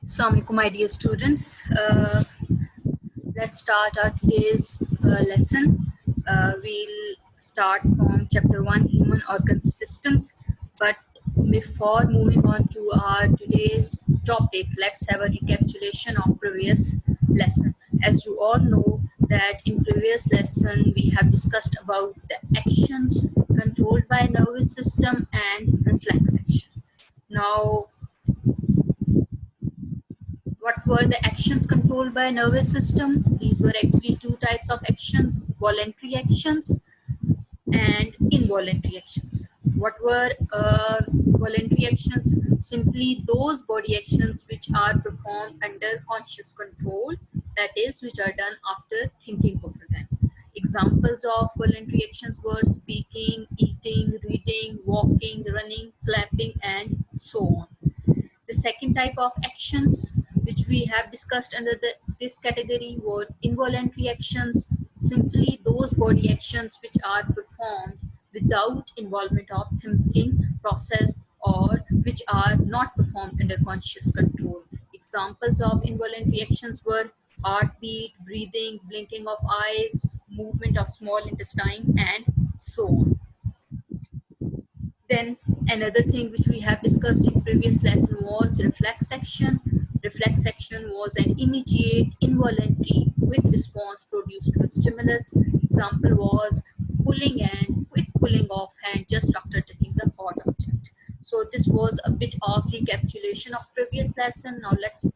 Assalamualaikum, my dear students. Let's start our today's lesson. We'll start from chapter 1, Human Organ Systems. But before moving on to our today's topic, let's have a recapitulation of previous lesson. As you all know that in previous lesson, we have discussed about the actions controlled by nervous system and reflex action. Now, what were the actions controlled by nervous system? These were actually two types of actions: voluntary actions and involuntary actions. What were voluntary actions? Simply those body actions which are performed under conscious control, that is, which are done after thinking over them. Examples of voluntary actions were speaking, eating, reading, walking, running, clapping, and so on. The second type of actions which we have discussed under this category were involuntary actions, simply those body actions which are performed without involvement of thinking process or which are not performed under conscious control. Examples of involuntary actions were heartbeat, breathing, blinking of eyes, movement of small intestine, and so on. Then another thing which we have discussed in previous lesson was reflex action. Reflex action was an immediate, involuntary, quick response produced to a stimulus. Example was pulling and quick pulling of hand just after touching the hot object. So this was a bit of recapitulation of previous lesson. Now let's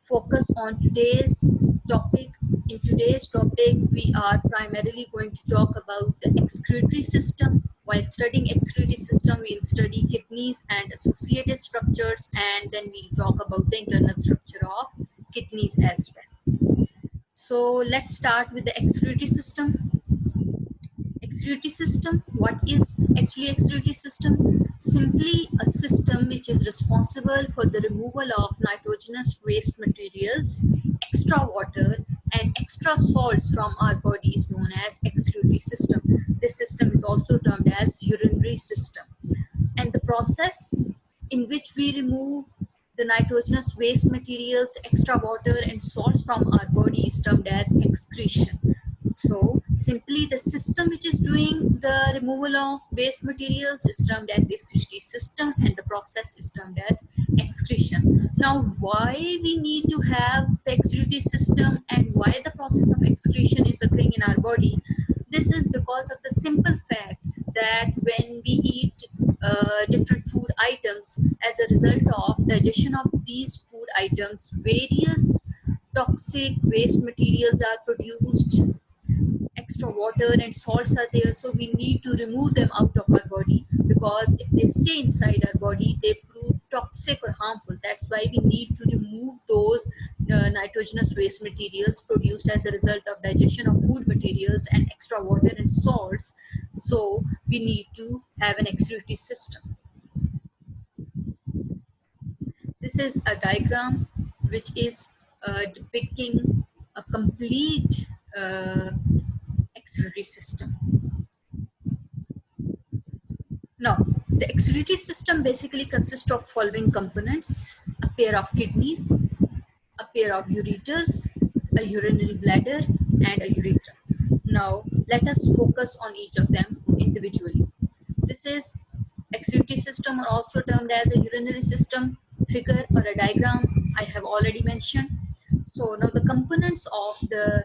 focus on today's topic. In today's topic, we are primarily going to talk about the excretory system. While studying excretory system, we'll study kidneys and associated structures, and then we'll talk about the internal structure of kidneys as well. So let's start with the excretory system. Excretory system. What is actually excretory system? Simply a system which is responsible for the removal of nitrogenous waste materials, extra water, and extra salts from our body is known as excretory system. This system is also termed as urinary system. And the process in which we remove the nitrogenous waste materials, extra water, and salts from our body is termed as excretion. So simply the system which is doing the removal of waste materials is termed as excretory system, and the process is termed as excretion. Now, why we need to have the excretory system and why the process of excretion is occurring in our body? This is because of the simple fact that when we eat different food items, as a result of digestion of these food items, various toxic waste materials are produced, extra water and salts are there, so we need to remove them out of our body, because if they stay inside our body they prove toxic or harmful. That's why we need to remove those nitrogenous waste materials produced as a result of digestion of food materials and extra water and salts. So we need to have an excretory system. This is a diagram which is depicting a complete excretory system. Now, the excretory system basically consists of following components: a pair of kidneys, a pair of ureters, a urinary bladder, and a urethra. Now, let us focus on each of them individually. This is excretory system, or also termed as a urinary system. Figure or a diagram I have already mentioned. So now the components of the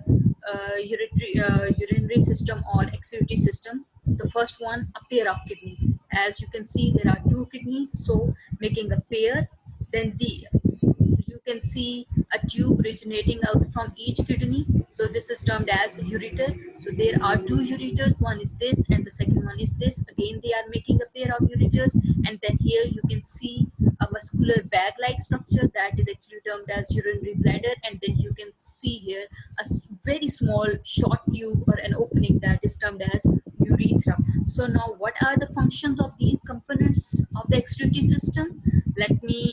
urinary system or excretory system. The first one, a pair of kidneys. As you can see, there are two kidneys, so making a pair. Then you can see a tube originating out from each kidney, so this is termed as ureter. So there are two ureters, one is this and the second one is this. Again, they are making a pair of ureters. And then here you can see a muscular bag like structure, that is actually termed as urinary bladder. And then you can see here a very small short tube or an opening, that is termed as urethra. So now what are the functions of these components of the excretory system? Let me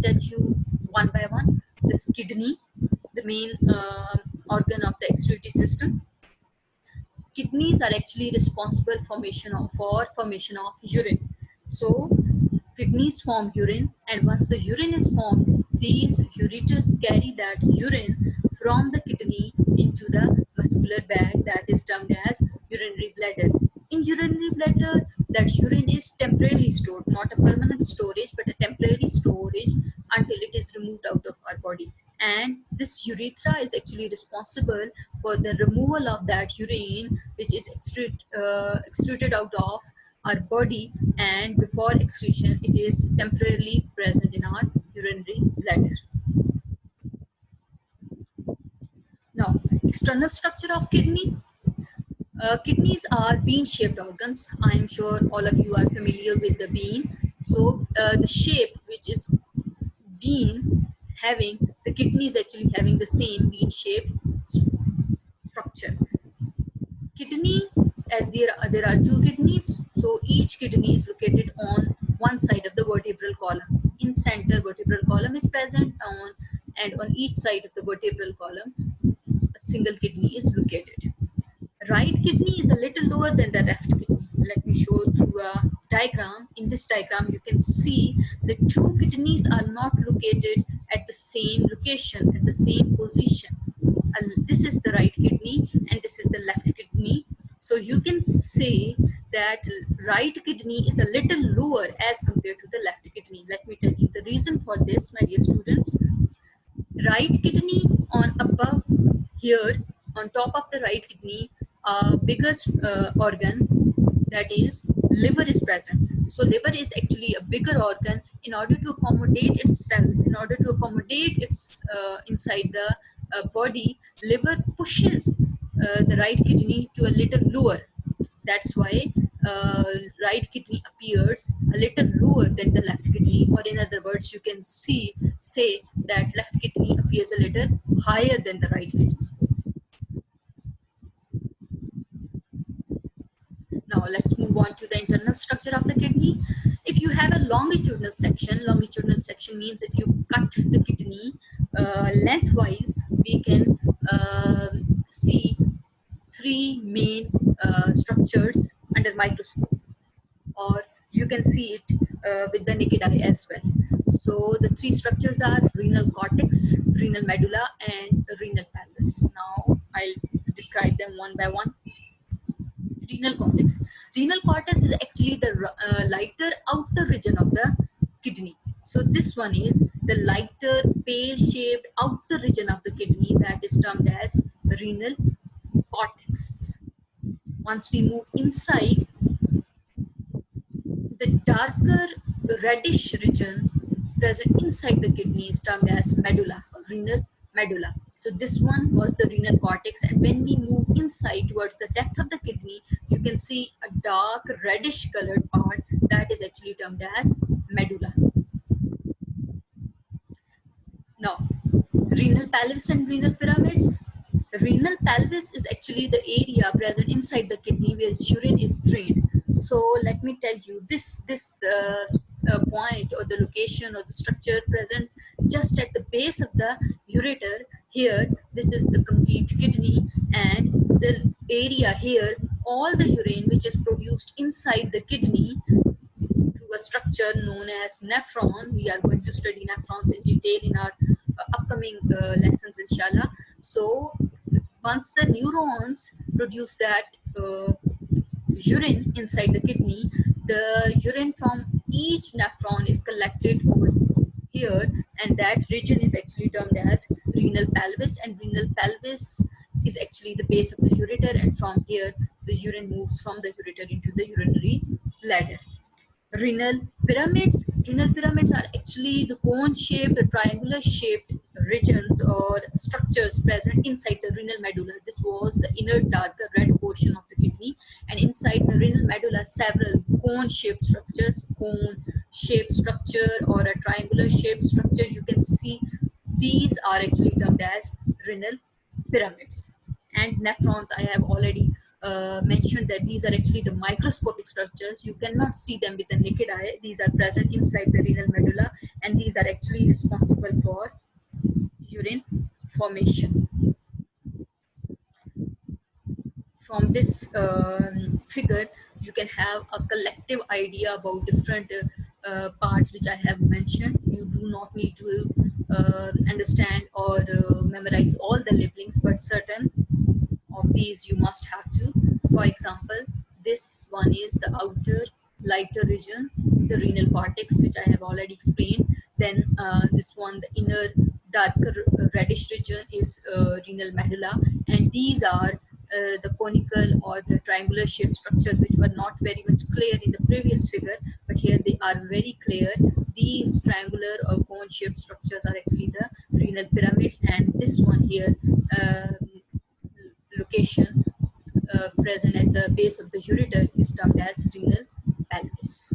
tell you one by one. This kidney, the main organ of the excretory system. Kidneys are actually responsible for formation of urine. So kidneys form urine, and once the urine is formed, these ureters carry that urine from the kidney into the muscular bag that is termed as urinary bladder. In urinary bladder, that urine is temporarily stored, not a permanent storage, but a temporary storage until it is removed out of our body. And this urethra is actually responsible for the removal of that urine, which is extruded out of our body, and before excretion, it is temporarily present in our urinary bladder. Now, external structure of kidney. Kidneys are bean-shaped organs. I am sure all of you are familiar with the bean. So the shape, which is bean, having the kidney is actually having the same bean-shaped structure. Kidney, as there are two kidneys, so each kidney is located on one side of the vertebral column. In center, vertebral column is present on, and on each side of the vertebral column, a single kidney is located. Right kidney is a little lower than the left kidney. Let me show through a diagram. In this diagram, you can see the two kidneys are not located at the same location, at the same position. This is the right kidney and this is the left kidney. So you can say that right kidney is a little lower as compared to the left kidney. Let me tell you the reason for this, my dear students. Right kidney on above here, on top of the right kidney, biggest organ, that is liver, is present. So liver is actually a bigger organ. In order to accommodate itself, in order to accommodate its inside the body, liver pushes the right kidney to a little lower. That's why right kidney appears a little lower than the left kidney, or in other words, you can say that left kidney appears a little higher than the right kidney. Now let's move on to the internal structure of the kidney. If you have a longitudinal section means if you cut the kidney lengthwise, we can see three main structures under microscope, or you can see it with the naked eye as well. So the three structures are renal cortex, renal medulla, and renal pelvis. Now I'll describe them one by one. Renal cortex. Renal cortex is actually the lighter outer region of the kidney. So this one is the lighter pale-shaped outer region of the kidney that is termed as renal cortex. Once we move inside, the darker reddish region present inside the kidney is termed as medulla, or renal medulla. So this one was the renal cortex, and when we move inside towards the depth of the kidney, you can see a dark reddish colored part that is actually termed as medulla. Now, renal pelvis and renal pyramids. Renal pelvis is actually the area present inside the kidney where urine is drained. So let me tell you, this point, or the location, or the structure present just at the base of the ureter here, this is the complete kidney, and the area here, all the urine which is produced inside the kidney through a structure known as nephron. We are going to study nephrons in detail in our upcoming lessons, inshallah. So once the neurons produce that urine inside the kidney, the urine from each nephron is collected over here, and that region is actually termed as renal pelvis, and renal pelvis is actually the base of the ureter, and from here the urine moves from the ureter into the urinary bladder. Renal pyramids. Renal pyramids are actually the cone-shaped, triangular-shaped regions or structures present inside the renal medulla. This was the inner darker red portion of the kidney, and inside the renal medulla, several cone-shaped structures, cone-shaped structure or a triangular-shaped structure. You can see these are actually termed as renal pyramids. And nephrons, I have already mentioned that these are actually the microscopic structures. You cannot see them with the naked eye. These are present inside the renal medulla, and these are actually responsible for urine formation. From this figure, you can have a collective idea about different parts which I have mentioned. You do not need to understand or memorize all the labelings, but certain of these you must have to. For example, this one is the outer lighter region, the renal cortex, which I have already explained. Then this one, the inner darker reddish region, is renal medulla, and these are the conical or the triangular shaped structures which were not very much clear in the previous figure, but here they are very clear. These triangular or cone shaped structures are actually the renal pyramids, and this one here, location present at the base of the ureter, is termed as renal pelvis.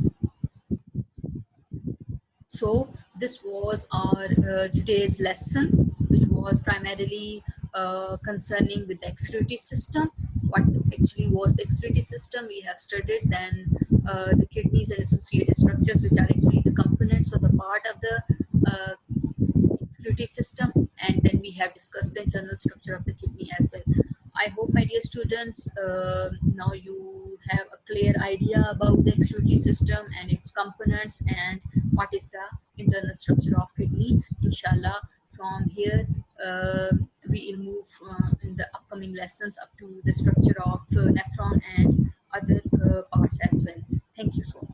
So this was our today's lesson, which was primarily concerning with the excretory system. What actually was the excretory system we have studied, then the kidneys and associated structures, which are actually the components or the part of the excretory system, and then we have discussed the internal structure of the kidney as well. I hope, my dear students, now you have a clear idea about the excretory system and its components and what is the internal structure of kidney. Inshallah, from here we will move in the upcoming lessons up to the structure of nephron and other parts as well. Thank you so much.